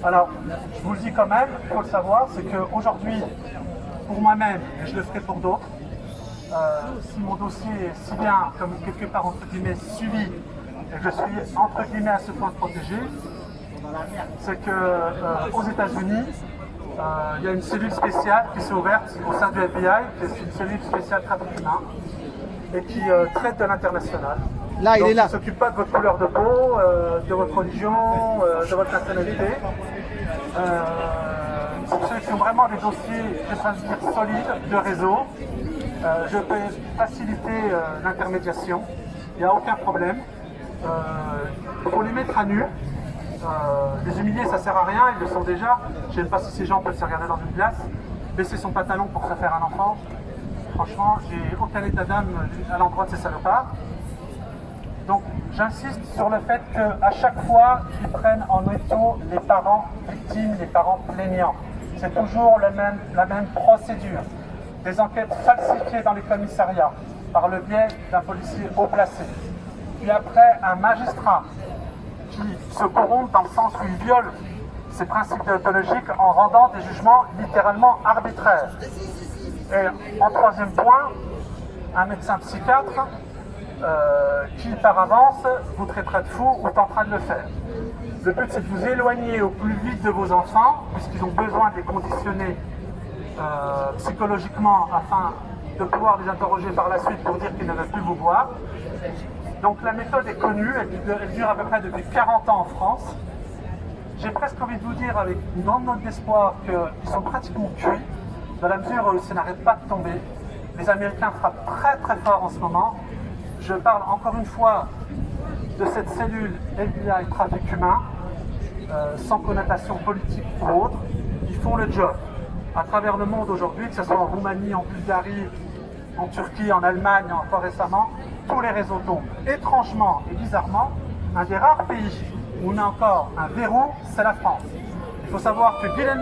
Alors, je vous le dis quand même, il faut le savoir, c'est qu'aujourd'hui, pour moi-même, et je le ferai pour d'autres, si mon dossier est si bien, comme quelque part, entre guillemets, suivi, et que je suis, entre guillemets, à ce point protégé, c'est qu'aux États-Unis, il y a une cellule spéciale qui s'est ouverte au sein du FBI, qui est une cellule spéciale trafic humain, et qui traite de l'international. Là, il est là. Qui ne s'occupe pas de votre couleur de peau, de votre religion, de votre nationalité. Pour ceux qui ont vraiment des dossiers, je vais dire, solides, de réseau, je peux faciliter l'intermédiation. Il n'y a aucun problème. Il faut les mettre à nu. Les humilier, ça ne sert à rien, ils le sont déjà. Je ne sais pas si ces gens peuvent se regarder dans une glace. Baisser son pantalon pour se faire un enfant. Franchement, j'ai aucun état d'âme à l'endroit de ces salopards. Donc j'insiste sur le fait qu'à chaque fois, ils prennent en étau les parents victimes, les parents plaignants. C'est toujours la même procédure. Des enquêtes falsifiées dans les commissariats par le biais d'un policier haut placé. Puis après, un magistrat qui se corrompt dans le sens où il viole ses principes déontologiques en rendant des jugements littéralement arbitraires. Et en troisième point, un médecin psychiatre qui par avance vous traitera de fou ou tentera de le faire. Le but, c'est de vous éloigner au plus vite de vos enfants, puisqu'ils ont besoin de les conditionner psychologiquement afin de pouvoir les interroger par la suite pour dire qu'ils ne veulent plus vous voir. Donc la méthode est connue, elle dure à peu près depuis 40 ans en France. J'ai presque envie de vous dire avec une grande note d'espoir qu'ils sont pratiquement cuits, dans la mesure où ça n'arrête pas de tomber. Les Américains frappent très très fort en ce moment. Je parle encore une fois de cette cellule FBI trafic humain, sans connotation politique ou autre. Ils font le job. À travers le monde aujourd'hui, que ce soit en Roumanie, en Bulgarie, en Turquie, en Allemagne, encore récemment, tous les réseaux tombent. Étrangement et bizarrement, un des rares pays où on a encore un verrou, c'est la France. Il faut savoir que Ghislaine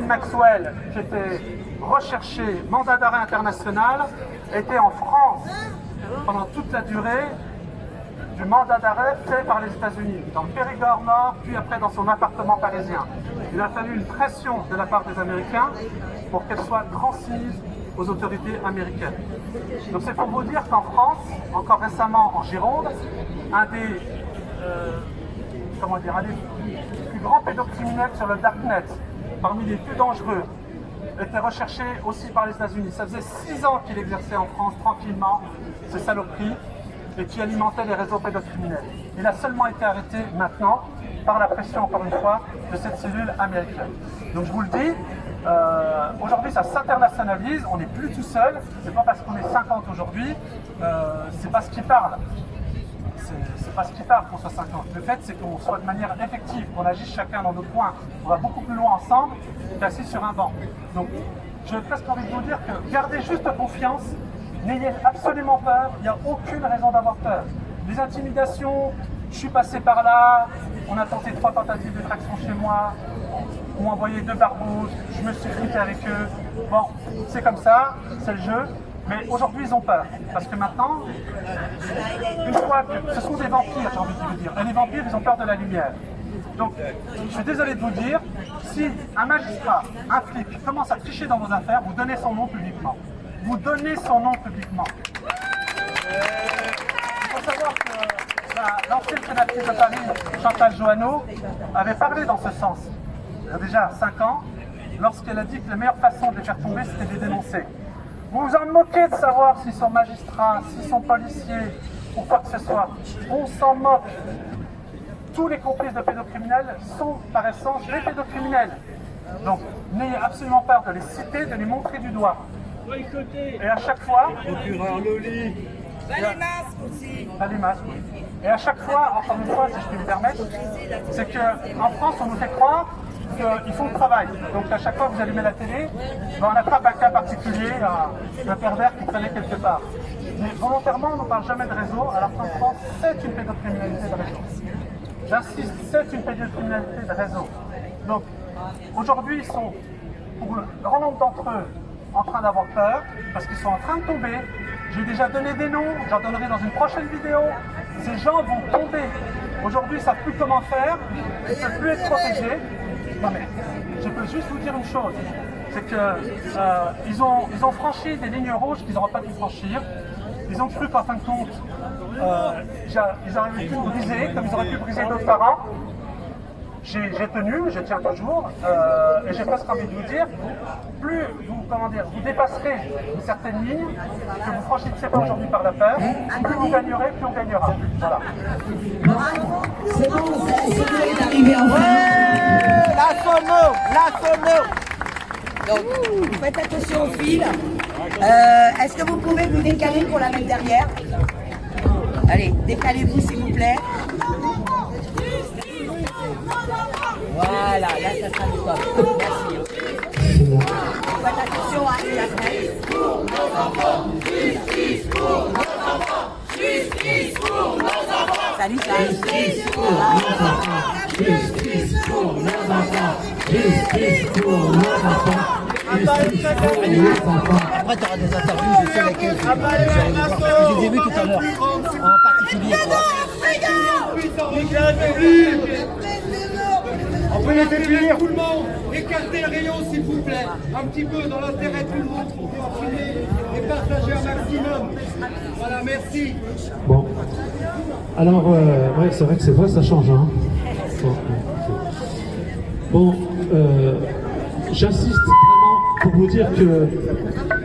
Maxwell, qui était recherché, mandat d'arrêt international, était en France pendant toute la durée du mandat d'arrêt fait par les États-Unis, dans le Périgord Nord, puis après dans son appartement parisien. Il a fallu une pression de la part des Américains pour qu'elle soit transmise aux autorités américaines. Donc c'est pour vous dire qu'en France, encore récemment en Gironde, un des plus grands pédocriminels sur le Darknet, parmi les plus dangereux, était recherché aussi par les États-Unis. Ça faisait 6 ans qu'il exerçait en France tranquillement ces saloperies et qui alimentait les réseaux pédocriminels. Il a seulement été arrêté maintenant par la pression, encore une fois, de cette cellule américaine. Donc je vous le dis, aujourd'hui ça s'internationalise, on n'est plus tout seul, c'est pas parce qu'on est 50 aujourd'hui, c'est pas ce qui parle. C'est pas ce qui parle qu'on soit 50. Le fait, c'est qu'on soit de manière effective, qu'on agisse chacun dans notre coin. On va beaucoup plus loin ensemble qu'assis sur un banc. Donc, j'ai presque envie de vous dire que gardez juste confiance, n'ayez absolument peur, il n'y a aucune raison d'avoir peur. Les intimidations, je suis passé par là, on a tenté 3 tentatives d'effraction chez moi, on m'a envoyé 2 barbouzes, je me suis frité avec eux. Bon, c'est comme ça, c'est le jeu. Mais aujourd'hui, ils ont peur. Parce que maintenant, une fois que ce sont des vampires, j'ai envie de vous dire. Et les vampires, ils ont peur de la lumière. Donc, je suis désolé de vous dire, si un magistrat, un flic, commence à tricher dans vos affaires, vous donnez son nom publiquement. Vous donnez son nom publiquement. Il faut savoir que l'ancienne sénatrice de Paris, Chantal Joanneau, avait parlé dans ce sens. Il y a déjà 5 ans, lorsqu'elle a dit que la meilleure façon de les faire tomber, c'était de les dénoncer. Vous vous en moquez de savoir s'ils sont magistrats, s'ils sont policiers ou quoi que ce soit. On s'en moque. Tous les complices de pédocriminels sont par essence des pédocriminels. Donc n'ayez absolument peur de les citer, de les montrer du doigt. Et à chaque fois... Pas les masques aussi. Pas les masques, oui. Et à chaque fois, encore une fois, si je puis me permettre, c'est qu'en France, on nous fait croire qu'ils font le travail. Donc à chaque fois que vous allumez la télé, on attrape un cas particulier, un pervers qui traînait quelque part. Mais volontairement, on ne parle jamais de réseau, alors qu'en France, c'est une pédocriminalité de réseau. J'insiste, c'est une pédocriminalité de réseau. Donc aujourd'hui, ils sont, pour le grand nombre d'entre eux, en train d'avoir peur, parce qu'ils sont en train de tomber. J'ai déjà donné des noms, j'en donnerai dans une prochaine vidéo. Ces gens vont tomber. Aujourd'hui, ils ne savent plus comment faire, ils ne peuvent plus être protégés. Non mais, je peux juste vous dire une chose, c'est qu'ils ont franchi des lignes rouges qu'ils n'auraient pas dû franchir. Ils ont cru qu'en fin de compte, ils auraient pu briser, comme ils auraient pu briser d'autres parents. J'ai tenu, je tiens toujours, et j'ai presque envie de vous dire, plus vous dépasserez une certaine ligne, que vous franchissez pas aujourd'hui par la peur, plus vous gagnerez, plus on gagnera. Voilà. C'est bon, c'est arrivé enfin. La sono. Donc, faites attention au fil. Est-ce que vous pouvez vous décaler pour la mettre derrière? Allez, décalez-vous s'il vous plaît. Voilà, là ça sera le top. Merci. Faites attention à la fenêtre. Pour nos enfants, justice pour nos enfants, justice pour nos enfants. Salut, salut. Justice pour nos enfants, justice pour nos enfants, justice pour nos enfants. Après, tu auras des interviews, je sais lesquelles. Je les ai vues tout à l'heure, en particulier. On peut laisser finir tout le monde. Écartez le rayon s'il vous plaît. Un petit peu dans l'intérêt de tout le monde pour pouvoir filmer et partager un maximum. Voilà, merci. Bon. Alors, ouais, c'est vrai que c'est vrai, ça change. Hein. Bon, j'insiste vraiment pour vous dire que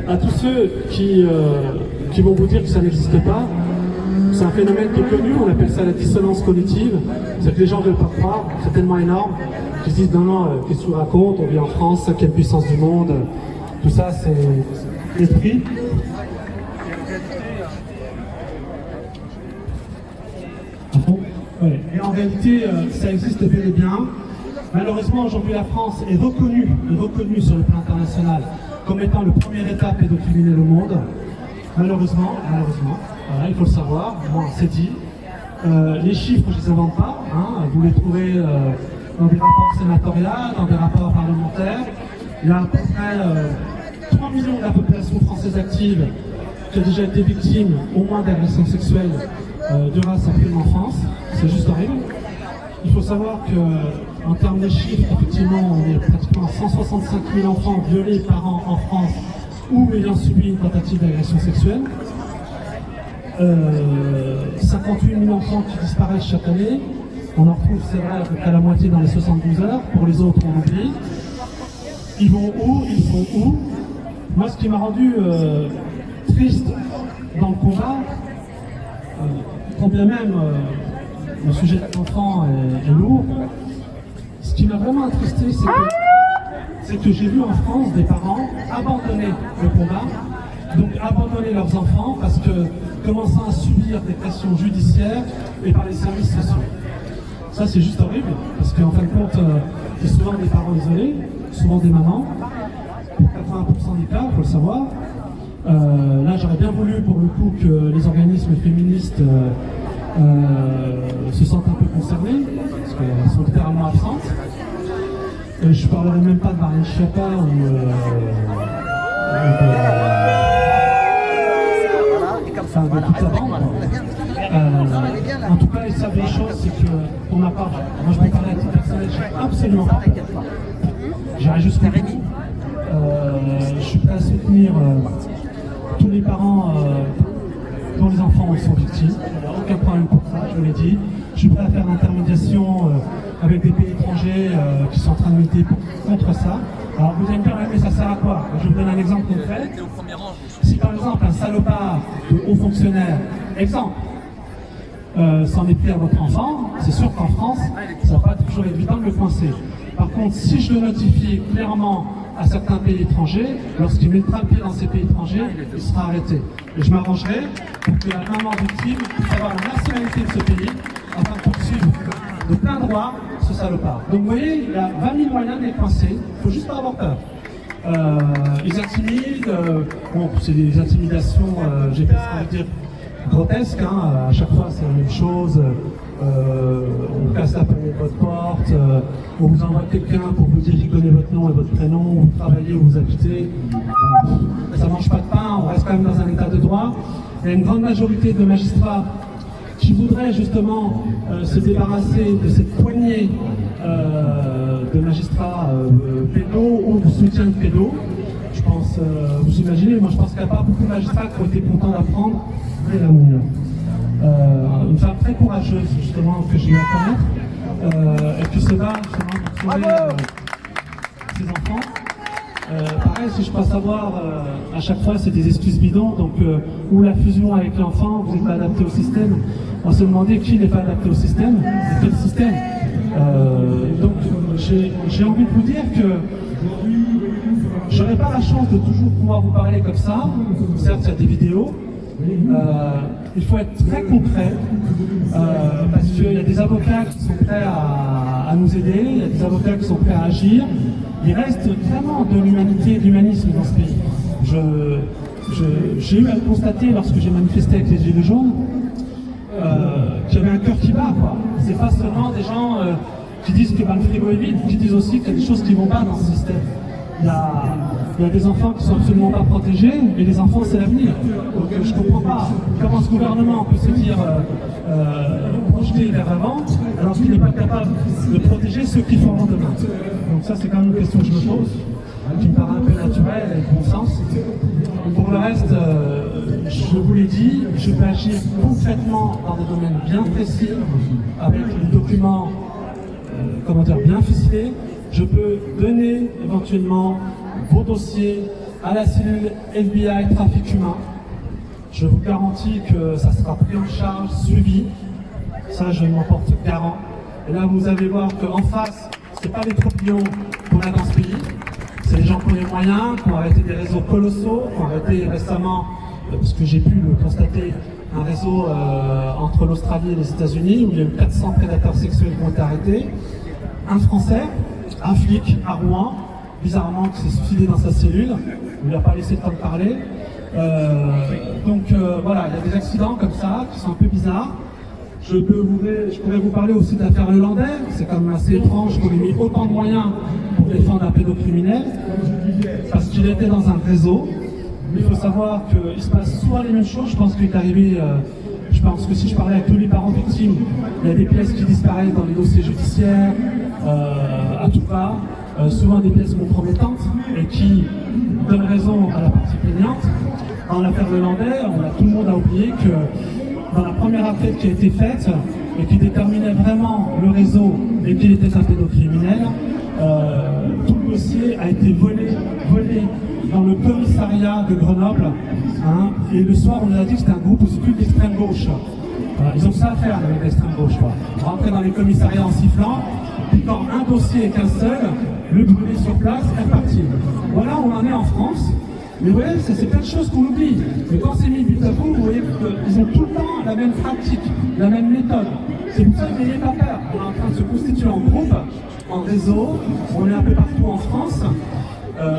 à tous ceux qui vont vous dire que ça n'existe pas, c'est un phénomène qui est connu, on appelle ça la dissonance cognitive. C'est que les gens ne veulent pas croire, c'est tellement énorme qu'ils se disent non, qu'est-ce que tu racontes, on vit en France, 5e puissance du monde, tout ça c'est l'esprit. Ouais. Et en réalité, ça existe bel et bien. Malheureusement, aujourd'hui, la France est reconnue sur le plan international comme étant le premier État pédocriminel au monde. Malheureusement, voilà, il faut le savoir, bon, c'est dit. Les chiffres, je ne les invente pas, hein, vous les trouvez dans des rapports sénatoriaux, dans des rapports parlementaires. Il y a à peu près 3 millions de la population française active qui a déjà été victime au moins d'agressions sexuelles de race en prime enfance. C'est juste horrible. Il faut savoir qu'en termes de chiffres, effectivement, on est pratiquement à 165 000 enfants violés par an en France ou ayant subi une tentative d'agression sexuelle. 58 000 enfants qui disparaissent chaque année. On en retrouve, c'est vrai, à peu près la moitié dans les 72 heures. Pour les autres, on oublie. Ils vont où? Ils font où? Moi, ce qui m'a rendu triste dans le combat, quand bien même le sujet de l'enfant est lourd, ce qui m'a vraiment attristé, c'est que j'ai vu en France des parents abandonner le combat, donc abandonner leurs enfants parce que commençant à subir des pressions judiciaires et par les services sociaux. Ça, c'est juste horrible, parce qu'en fin de compte, c'est souvent des parents isolés, souvent des mamans, pour 80% des cas, il faut le savoir. Là, j'aurais bien voulu, pour le coup, que les organismes féministes se sentent un peu concernés, parce qu'elles sont littéralement absentes. Je ne parlerai même pas de Marlène Schiappa ou de toute la bande. En tout cas, ils savent une chose, c'est que pour ma part, moi je peux parler à titre personnel, je suis absolument pas peur. J'irai jusqu'au bout. Je suis prêt à soutenir tous les parents dont les enfants sont victimes. Il n'y a aucun problème pour ça, je vous l'ai dit. Je suis prêt à faire l'intermédiation avec des pays étrangers qui sont en train de lutter contre ça. Alors vous allez me dire, mais ça sert à quoi? Je vous donne un exemple concret. Si par exemple un salopard de haut fonctionnaire, exemple, s'en est pris à votre enfant, c'est sûr qu'en France, ça va pas toujours être évident de le coincer. Par contre, si je le notifie clairement à certains pays étrangers, lorsqu'il mettra le pied dans ces pays étrangers, il sera arrêté. Et je m'arrangerai pour que la maman victime puisse avoir la nationalité de ce pays afin de poursuivre de plein droit ce salopard. Donc vous voyez, il y a 20 000 moyens de les coincer, il ne faut juste pas avoir peur. Ils intimident, bon, c'est des intimidations, j'ai presque envie de dire, grotesques, hein, à chaque fois c'est la même chose. On casse la porte de votre porte, on vous envoie quelqu'un pour vous dire qu'il connaît votre nom et votre prénom, vous travaillez, où vous habitez. Ça mange pas de pain, on reste quand même dans un état de droit. Il y a une grande majorité de magistrats qui qui voudrait justement se débarrasser de cette poignée de magistrats pédos ou de soutien de pédos, je pense, vous imaginez, moi je pense qu'il n'y a pas beaucoup de magistrats qui ont été contents d'apprendre dès la Mounion. Une femme très courageuse justement que j'ai eu à connaître et qui se bat justement pour sauver ses enfants. Pareil, si je passe à voir, à chaque fois c'est des excuses bidons, donc ou la fusion avec l'enfant, vous n'êtes pas adapté au système. On se demandait qui n'est pas adapté au système, et quel système. Donc j'ai envie de vous dire que j'aurais pas la chance de toujours pouvoir vous parler comme ça. Certes, il y a des vidéos. Il faut être très concret parce qu'il y a des avocats qui sont prêts à nous aider, il y a des avocats qui sont prêts à agir. Il reste vraiment de l'humanité et de l'humanisme dans ce pays. J'ai eu à le constater lorsque j'ai manifesté avec les Gilets jaunes qu'il y avait un cœur qui bat, quoi. C'est pas seulement des gens qui disent que le frigo est vide, qui disent aussi qu'il y a des choses qui vont pas dans ce système. Il y a des enfants qui sont absolument pas protégés, et les enfants c'est l'avenir. Donc je comprends pas comment ce gouvernement peut se dire projeté vers l'avant, alors qu'il n'est pas capable de protéger ceux qui feront demain. Donc ça c'est quand même une question que je me pose, qui me paraît un peu naturelle et de bon sens. Pour le reste, je vous l'ai dit, je peux agir concrètement dans des domaines bien précis, avec des documents bien ficelés. Je peux donner éventuellement vos dossiers à la cellule FBI Trafic Humain. Je vous garantis que ça sera pris en charge, suivi. Ça, je m'en porte garant. Et là, vous allez voir qu'en face, ce n'est pas les troupillons qu'on a dans ce pays. C'est les gens qui ont les moyens, qui ont arrêté des réseaux colossaux, qui ont arrêté récemment, parce que j'ai pu le constater, un réseau entre l'Australie et les États-Unis où il y a eu 400 prédateurs sexuels qui ont été arrêtés. Un Français, un flic à Rouen, bizarrement qui s'est suicidé dans sa cellule, on ne lui a pas laissé le temps de parler. Voilà, il y a des accidents comme ça qui sont un peu bizarres. Je pourrais vous parler aussi de l'affaire Lelandais. C'est quand même assez étrange qu'on ait mis autant de moyens pour défendre un pédocriminel, parce qu'il était dans un réseau. Il faut savoir qu'il se passe souvent les mêmes choses. Je pense qu'il est arrivé, je pense que si je parlais avec tous les parents victimes, il y a des pièces qui disparaissent dans les dossiers judiciaires, à tout pas, souvent des pièces compromettantes et qui donnent raison à la partie plaignante. Dans l'affaire Lelandais, tout le monde a oublié que dans la première enquête qui a été faite et qui déterminait vraiment le réseau et qu'il était un pédocriminel, tout le dossier a été volé dans le commissariat de Grenoble, hein, et le soir on nous a dit que c'était un groupuscule d'extrême gauche. Ils ont ça à faire, les d'extrême gauche, quoi. Rentrer dans les commissariats en sifflant, puis quand un dossier est qu'un seul, le brûler sur place et repartir. Voilà où on en est en France. Mais vous voyez, c'est plein de choses qu'on oublie. Mais quand c'est mis but à bout, vous voyez qu'ils ont tout le temps la même pratique, la même méthode. C'est pour ça que n'ayez pas peur. On est en train de se constituer en groupe, en réseau. On est un peu partout en France.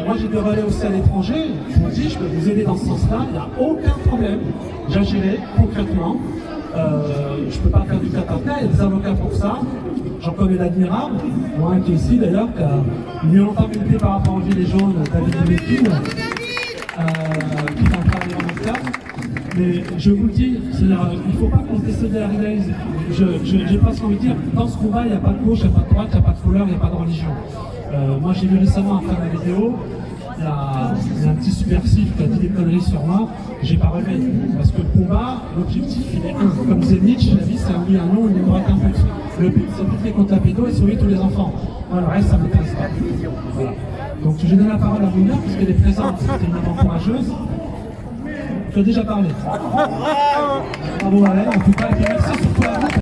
Moi j'ai des relais aussi à l'étranger. Je vous dis, je peux vous aider dans ce sens-là. Il n'y a aucun problème. J'agirai concrètement. Je ne peux pas faire du cas-par-cas. Il y a des avocats pour ça. J'en connais d'admirables. Moi qui est ici d'ailleurs, qui a mieux longtemps milité par rapport aux Gilets jaunes, David Demetine. Qui est un travail en cas. Mais je vous le dis, il ne faut pas qu'on se désolidarise. J'ai pas envie de dire, dans ce combat, il n'y a pas de gauche, il n'y a pas de droite, il n'y a pas de couleur, il n'y a pas de religion. Moi, j'ai vu récemment, après ma vidéo, il y a un petit subversif qui a dit des conneries sur moi, j'ai pas relevé. Parce que le combat, l'objectif, il est un. Comme disait Nietzsche, la vie, c'est un oui, un non, il n'y aura qu'un but. Le but, c'est de lutter contre la pédo et sauver tous les enfants. Voilà, le reste, ça ne m'intéresse pas. Voilà. Donc, je donne la parole à Mouna, puisqu'elle est présente, c'était une maman courageuse. Tu as déjà parlé. Bravo, Alain, en tout cas, et merci surtout à vous.